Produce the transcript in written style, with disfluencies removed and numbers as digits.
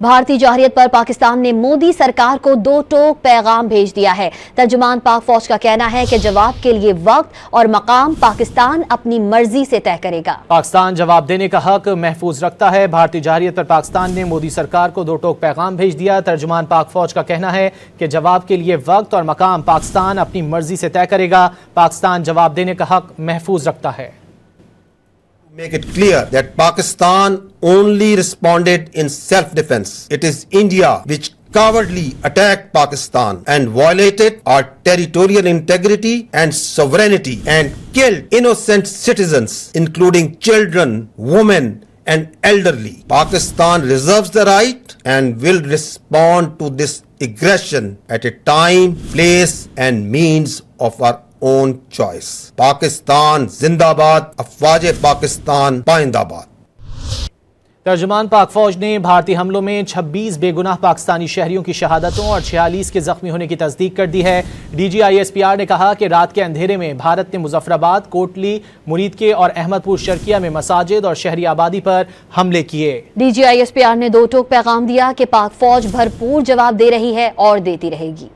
भारतीय जौहरियत पर पाकिस्तान ने मोदी सरकार को दो टोक पैगाम भेज दिया है। तर्जुमान पाक फौज का कहना है कि जवाब के लिए वक्त और मकाम पाकिस्तान अपनी मर्जी से तय करेगा। पाकिस्तान जवाब देने का हक महफूज रखता है। भारतीय जौहरियत पर पाकिस्तान ने मोदी सरकार को दो टोक पैगाम भेज दिया। तर्जुमान पाक फौज का कहना है कि जवाब के लिए वक्त और मकाम पाकिस्तान अपनी मर्जी से तय करेगा। पाकिस्तान जवाब देने का हक महफूज रखता है। Make it clear that Pakistan only responded in self-defense. It is India which cowardly attacked Pakistan and violated our territorial integrity and sovereignty and killed innocent citizens, including children, women and elderly. Pakistan reserves the right and will respond to this aggression at a time, place and means of our own choice. Pakistan जिंदाबाद, अफवाज पाकिस्तान पाइंदाबाद। तर्जुमान पाक फौज ने भारतीय हमलों में 26 बेगुनाह पाकिस्तानी शहरियों की शहादतों और 46 के जख्मी होने की तस्दीक कर दी है। DGISPR ने कहा कि रात के अंधेरे में भारत ने मुजफ्फराबाद, कोटली, मुरीदके और अहमदपुर शर्किया में मसाजिद और शहरी आबादी पर हमले किए। DGISPR ने दो टोक पैगाम दिया कि पाक फौज भरपूर जवाब दे रही है और देती रहेगी।